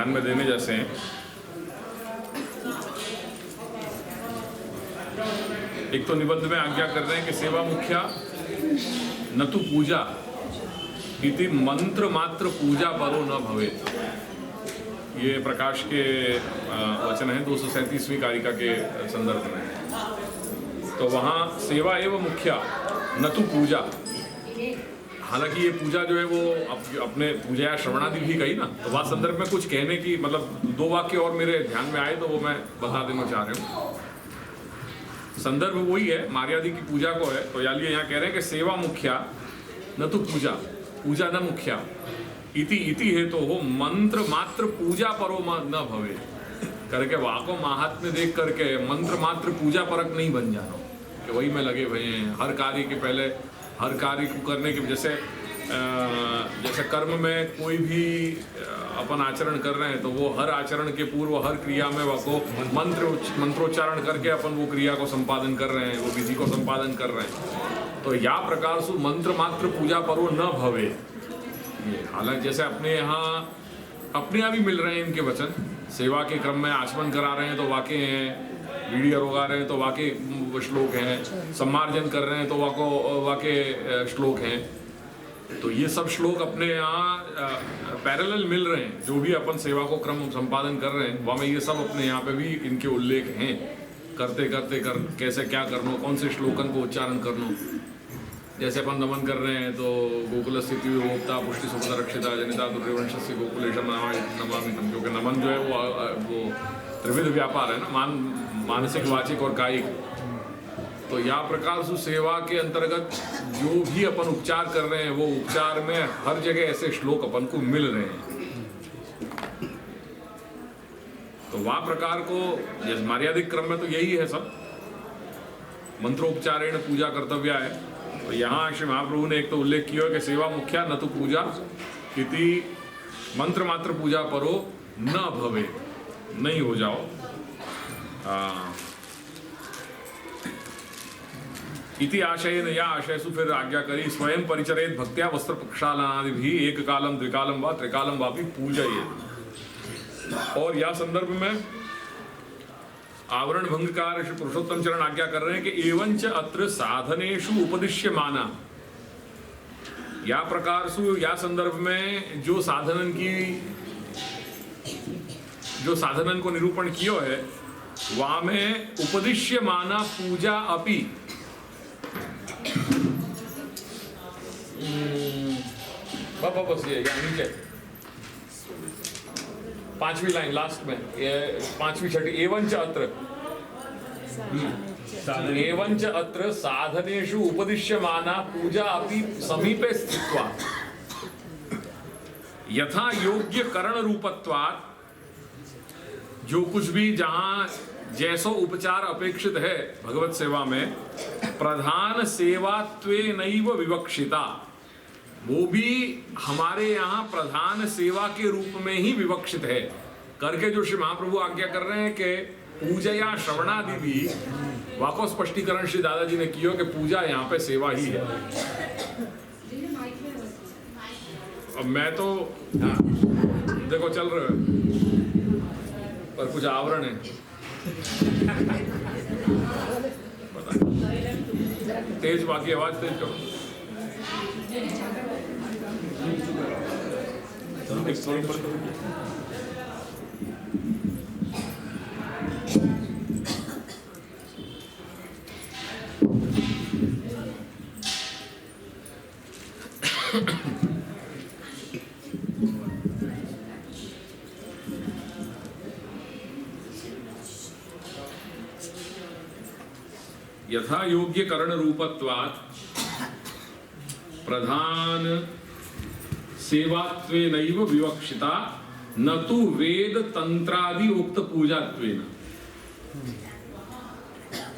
ध्यान में देने जैसे हैं। एक तो निबंध में आज्ञा कर रहे हैं कि सेवा मुख्या न तो पूजा इति मंत्र मात्र पूजा परो न भवे। ये प्रकाश के वचन है 237वीं कारिका के संदर्भ में। तो वहाँ सेवा एवं मुख्या न तो पूजा, हालांकि ये पूजा जो है वो अपने पूजा या श्रवणादि भी कही ना, तो वह संदर्भ में कुछ कहने की मतलब 2 वाक्य और मेरे ध्यान में आए तो वो मैं बता देना चाह रहा हूँ। संदर्भ वही है, मार्यादि की पूजा को है। तो यानी यहाँ कह रहे हैं कि सेवा मुख्या न तो पूजा, पूजा न मुख्या, इति है तो हो मंत्र मात्र पूजा परो न भवे करके वाको महात्म्य देख करके मंत्र मात्र पूजा परक नहीं बन जाना कि वही में लगे हुए हैं हर कार्य के पहले, हर कार्य को करने के जैसे कर्म में कोई भी अपन आचरण कर रहे हैं तो वो हर आचरण के पूर्व हर क्रिया में वो मंत्रोच्चारण करके अपन वो क्रिया को संपादन कर रहे हैं, वो विधि को संपादन कर रहे हैं। तो या प्रकार से मंत्र मात्र पूजा परो न भवे। ये हालांकि जैसे अपने यहाँ भी मिल रहे हैं इनके वचन, सेवा के क्रम में आचमन करा रहे हैं तो वाक्य हैं, बीड़ी रोगा रहे हैं तो वाक्य श्लोक हैं, सम्मार्जन कर रहे हैं तो वाक्य श्लोक हैं। तो ये सब श्लोक अपने यहाँ पैरेलल मिल रहे हैं, जो भी अपन सेवा को क्रम संपादन कर रहे हैं वहाँ में ये सब अपने यहाँ पे भी इनके उल्लेख हैं। करते करते कैसे क्या करना, कौन से श्लोकन को उच्चारण करना। जैसे अपन नमन कर रहे हैं तो गोकुल स्थिति विभोक्ता पुष्टि सुखद रक्षिता जनिता दुर्वंश से गोकुलेशम नमामि, क्योंकि नमन जो है वो त्रिविध व्यापार है ना, मानसिक वाचिक और कायिक। तो या प्रकार से सेवा के अंतर्गत जो भी अपन उपचार कर रहे हैं वो उपचार में हर जगह ऐसे श्लोक अपन को मिल रहे हैं। तो वह प्रकार को जैसे मर्यादिक क्रम में तो यही है सब, मंत्रोपचारेण पूजा कर्तव्य है। तो यहाँ श्री महाप्रभु ने एक तो उल्लेख किया कि सेवा मुख्या न तो पूजा इति मंत्र मात्र पूजा परो न भवे, नहीं हो जाओ। इति आशय या आशयसु फिर आज्ञा करी स्वयं परिचरेत भक्त्या वस्त्र प्रक्षालनादि भी एक कालम द्विकालम व त्रिकालम वापि पूजयेत। और यह संदर्भ में आवरण भंगकार श्री पुरुषोत्तम चरण आज्ञा कर रहे हैं कि एवंच अत्र साधनेषु उपदिश्यमाना, या प्रकार सु या संदर्भ में जो साधनन को निरूपण कियो है वहां में उपदिश्यमाना पूजा अपि बस ये नीचे 5वीं लाइन लास्ट में, ये 5वीं 6वीं एवंच अत्र साधनेषु उपदिश्यमाना पूजा अपि समीपे स्थित्वा यथा योग्य करण रूपत्वात्, जो कुछ भी जहां जैसो उपचार अपेक्षित है भगवत सेवा में, प्रधान सेवात्वेनैव विवक्षिता, वो भी हमारे यहाँ प्रधान सेवा के रूप में ही विवक्षित है करके जो श्री महाप्रभु आज्ञा कर रहे हैं कि पूजा या श्रवणादि भी वाको स्पष्टीकरण श्री दादाजी ने किया कि पूजा यहाँ पे सेवा ही है। अब मैं तो देखो चल रहे पर कुछ आवरण है, तेज बाकी आवाज तेज करो। यथा योग्य करण रूपत्वात् प्रधान सेवात्वेनैव विवक्षिता न तो वेद तंत्रादि उक्त पूजात्वेन।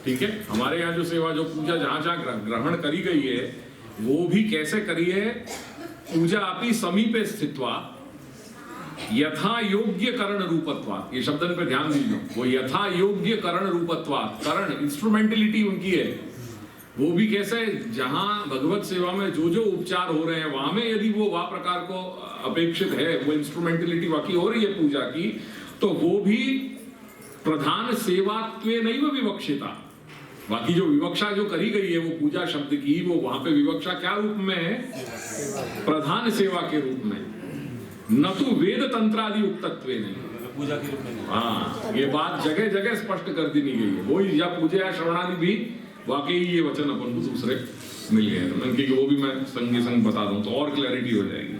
ठीक है, हमारे यहाँ जो सेवा जो पूजा जहां जहां ग्रहण करी गई है वो भी कैसे करी है, पूजा अपि समीपे स्थित्वा यथा योग्य करण रूपत्वात्। ये शब्दन पे ध्यान दीजिए, वो यथा योग्य करण रूपत्वात्, करण इंस्ट्रूमेंटलिटी उनकी है वो भी कैसे, जहां भगवत सेवा में जो जो उपचार हो रहे हैं वहां में यदि वो वह प्रकार को अपेक्षित है, वो इंस्ट्रूमेंटलिटी वाकई हो रही है पूजा की, तो वो भी प्रधान सेवात्वे नहीं वो विवक्षिता। बाकी जो विवक्षा जो करी गई है वो पूजा शब्द की, वो वहां पे विवक्षा क्या रूप में है? प्रधान सेवा के रूप में, न तो वेद तंत्रादि उक्तत्वे नहीं, पूजा के रूप में। हाँ, ये बात जगह जगह स्पष्ट कर दी गई है। वही या पूजा या श्रवणादि भी वाकई ये वचन अपन को दूसरे मिल गए, तो मैंने कि वो भी मैं संग संग बता दूं तो और क्लैरिटी हो जाएगी।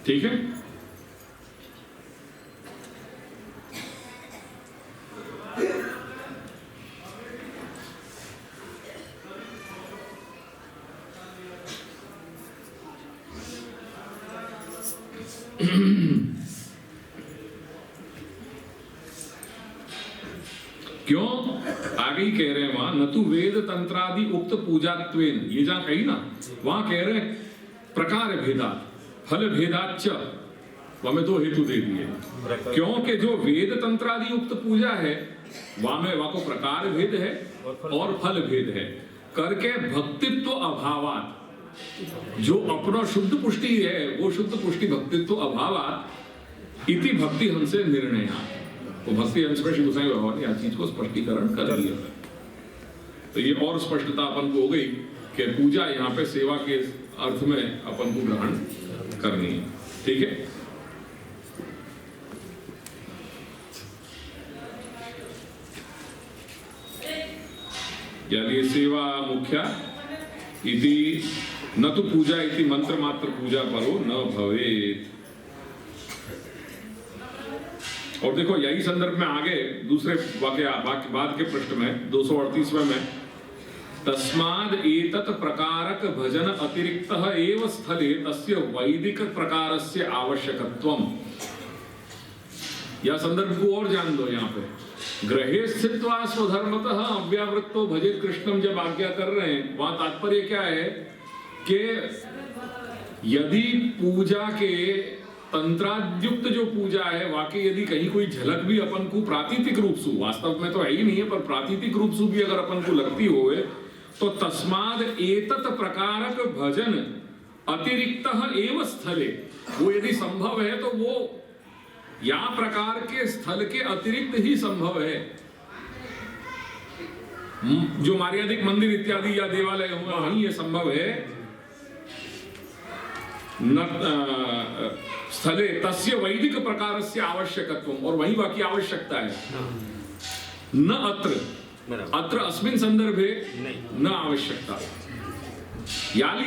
ठीक है, क्यों आगे ही कह रहे हैं वहां, न तो वेद तंत्रादि उक्त पूजात्वेन, ये जहां कही ना वहां कह रहे हैं प्रकार भेदात फल भेदाच, वहां में दो हेतु दे दिए। क्योंकि जो वेद तंत्रादि उक्त पूजा है वहां में वहां को प्रकार भेद है और फल भेद है करके भक्तित्व अभावात, जो अपना शुद्ध पुष्टि है वो शुद्ध पुष्टि भक्तित्व अभावात इति भक्ति हमसे निर्णय, तो भक्ति हंस में श्री गोसाई बाबा ने हर चीज को स्पष्टीकरण कर दिया। तो ये और स्पष्टता अपन को हो गई कि पूजा यहाँ पे सेवा के अर्थ में अपन को ग्रहण करनी है। ठीक है, यानी सेवा मुख्या इति न तो पूजा इति मंत्र मात्र पूजा परो न भवेत। और देखो यही संदर्भ में आगे दूसरे वाक्य बाद के पृष्ठ में 238वें में तस्माद एतत् प्रकारक भजन अतिरिक्तः एव स्थले तस्य वैदिक प्रकारस्य आवश्यकत्वम्। यह संदर्भ को और जान दो। यहाँ पे ग्रहे स्थित्वा स्वधर्मतः अव्यावृत्तो भजेत कृष्णम जब आज्ञा कर रहे हैं, वहां तात्पर्य क्या है कि यदि पूजा के तंत्राद्युक्त जो पूजा है वाकई यदि कहीं कोई झलक भी अपन को प्रातीतिक रूप से, वास्तव में तो है ही नहीं है, पर प्रातीतिक रूप से भी अगर अपन को लगती होए तो तस्माद एतत् प्रकारक भजन अतिरिक्तः एव स्थले, वो यदि संभव है तो वो या प्रकार के स्थल के अतिरिक्त ही संभव है। जो मर्यादिक मंदिर इत्यादि या देवालय हुआ वहीं ये संभव है। स्थले तस्य वैदिक प्रकारस्य आवश्यकत्वम्, और वही बाकी आवश्यकता है। न अत्र अस्मिन् संदर्भे न आवश्यकता। यानी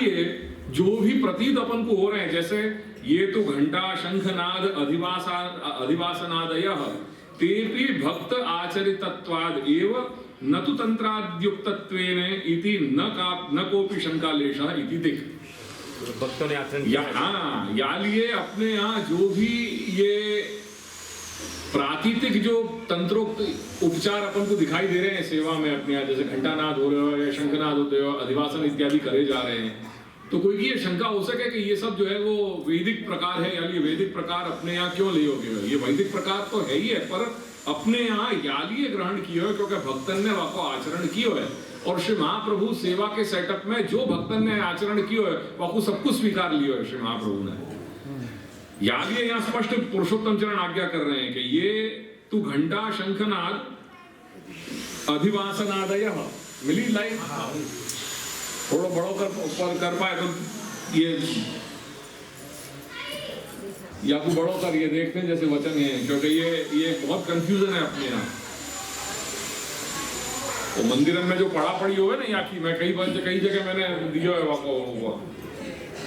जो भी प्रतीत अपन को हो रहे हैं, जैसे ये तो घंटा शंखनाद अधिवासनादयः तेपि भक्त आचरितत्वाद एव न तु तंत्राद्युक्तत्वेन इति न कोपि शंकालेशः इति दिक्। भक्तों ने आचरण किया। हाँ, यालिए अपने यहाँ जो भी ये प्रातीतिक जो तंत्रोक्त उपचार अपन को दिखाई दे रहे हैं सेवा में अपने यहाँ, जैसे घंटानाद हो रहे हो या शंखनाद होते हो, अधिवासन इत्यादि करे जा रहे हैं, तो कोई ये शंका हो सके कि ये सब जो है वो वैदिक प्रकार है, यानी वैदिक प्रकार अपने यहाँ क्यों ले होगे? ये वैदिक प्रकार तो है ही है, पर अपने यहाँ यालिए ग्रहण किए हो क्योंकि भक्तन ने वहां को आचरण किए है। और श्री महाप्रभु सेवा के सेटअप में जो भक्तन ने आचरण किए है वहां को सब कुछ स्वीकार लियो है श्री महाप्रभु ने। यालिए यहाँ स्पष्ट पुरुषोत्तम चरण आज्ञा कर रहे हैं कि ये तू घंटा शंखनाद अधिवासनादय मिली लाइन थोड़ा बड़ो कर पाए तो ये या को बड़ो कर, ये देखते हैं जैसे वचन है, क्योंकि ये बहुत कंफ्यूजन है अपने यहाँ। वो मंदिर में जो पड़ा पड़ी हो है ना, या की मैं कई जगह मैंने दिया है वहाँ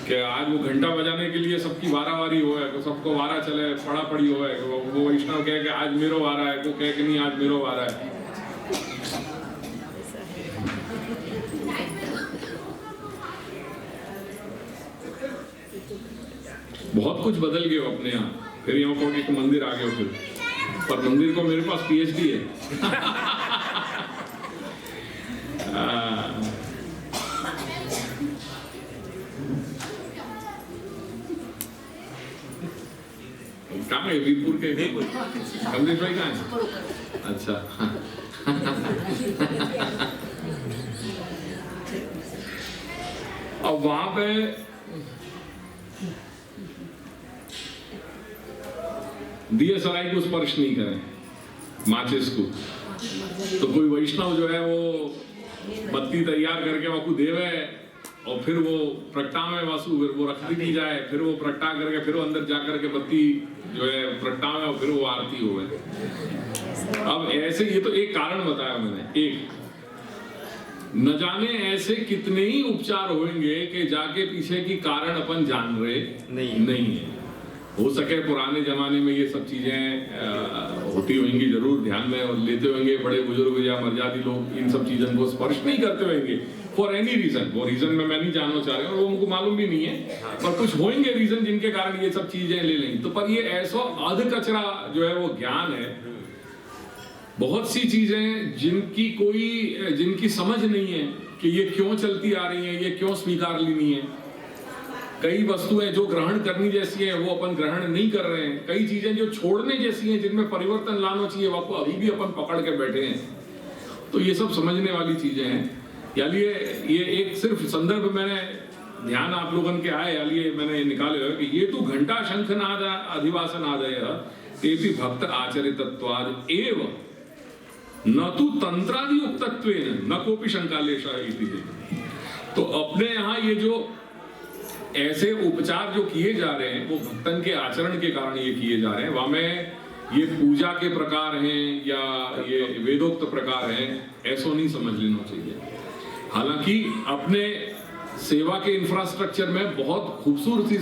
कि आज वो घंटा बजाने के लिए सबकी वारावारी हो है, तो सबको वारा चले पड़ा पड़ी हो है। वो वैष्णव कहे कि आज मेरो वारा है, तो कहे कि नहीं आज मेरो वारा है। बहुत कुछ बदल गए अपने यहाँ। फिर यहाँ को कि मंदिर आ गए, फिर पर मंदिर को मेरे पास पीएचडी है। कहाँ है वीरपुर के? वीरपुर। कमलेश भाई कहाँ है? अच्छा अब वहां पे दिए सराय को स्पर्श नहीं करें, माचिस को। तो कोई वैष्णव जो है वो बत्ती तैयार करके वाकू देवे और फिर वो प्रगटावे वासु, फिर वो रख दी जाए, फिर वो प्रगटा करके फिर वो अंदर जाकर के बत्ती जो है प्रगटावे और फिर वो आरती हो गए। अब ऐसे ये तो एक कारण बताया मैंने, एक न जाने ऐसे कितने ही उपचार होंगे कि जाके पीछे की कारण अपन जान रहे नहीं है। हो सके पुराने जमाने में ये सब चीजें होती होंगी, जरूर ध्यान में और लेते होंगे बड़े बुजुर्ग या मर्यादी लोग, इन सब चीजों को स्पर्श नहीं करते होंगे फॉर एनी रीजन। वो रीजन में मैं नहीं जानना चाह रहा हूँ और वो मुझको मालूम भी नहीं है, पर कुछ होंगे रीजन जिनके कारण ये सब चीजें ले लेंगे। तो पर ये ऐसा अध कचरा जो है वो ज्ञान है, बहुत सी चीजें जिनकी समझ नहीं है कि ये क्यों चलती आ रही है, ये क्यों स्वीकार लेनी है। कई वस्तुएं जो ग्रहण करनी जैसी हैं वो अपन ग्रहण नहीं कर रहे हैं, कई चीजें जो छोड़ने जैसी हैं जिनमें परिवर्तन लाना चाहिए वो अभी भी अपन पकड़ के बैठे हैं। तो ये सब समझने वाली चीजें हैं। यानी ये एक सिर्फ संदर्भ मैंने ध्यान आप लोगों के आए, यानी मैंने निकाले हो कि ये तो घंटा शंखनाद अधिवासन आदय तेपि भक्त आचरितत्वाद एव न तो तंत्रादि उक्तत्वेन न कोपि शंकालेश इति। तो अपने यहाँ ये जो ऐसे उपचार जो किए जा रहे हैं वो भक्तन के आचरण के कारण ये किए जा रहे हैं। वहां में ये पूजा के प्रकार हैं या ये वेदोक्त प्रकार हैं, ऐसा नहीं समझ लेना चाहिए। हालांकि अपने सेवा के इंफ्रास्ट्रक्चर में बहुत खूबसूरती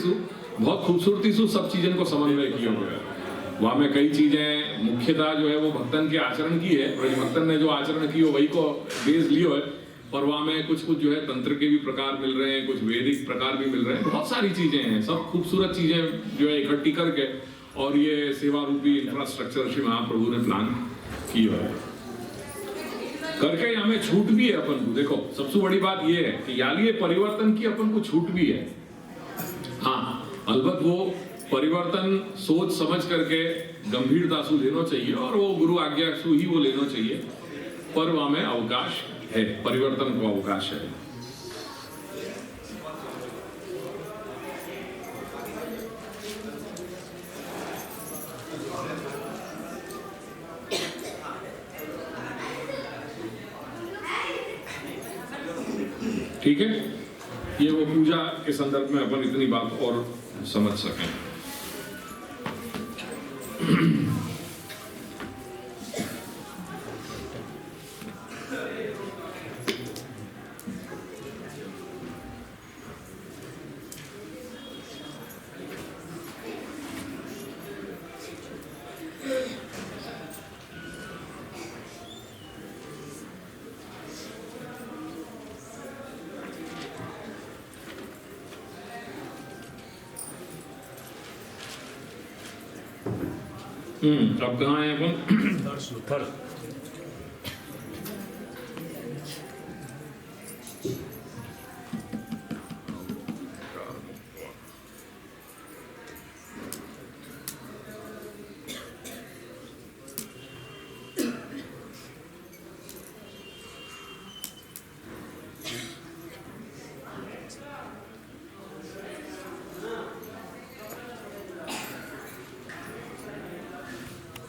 से सब चीजों को समन्वय किया हुआ है। वहां में कई चीजें मुख्यतः जो है वो भक्तन के आचरण की है, भक्तन ने जो आचरण की हो वही को बेस लियो है। पर वहां में कुछ जो है तंत्र के भी प्रकार मिल रहे हैं, कुछ वैदिक प्रकार भी मिल रहे हैं, बहुत सारी चीजें हैं। सब खूबसूरत चीजें जो है इकट्ठी करके और ये सेवा रूपी इंफ्रास्ट्रक्चर श्री महाप्रभु ने प्लान किया है। करके हमें छूट भी है अपन को। देखो सबसे बड़ी बात ये है कि यानी ये परिवर्तन की अपन को छूट भी है। हाँ अलबत्त वो परिवर्तन सोच समझ करके गंभीरता से लेना चाहिए और वो गुरु आज्ञा से ही वो लेना चाहिए, पर वहां में अवकाश है, परिवर्तन का अवकाश है। ठीक है, ये वो पूजा के संदर्भ में अपन इतनी बात और समझ सकें। अब कहाँ है अपन? थर्ड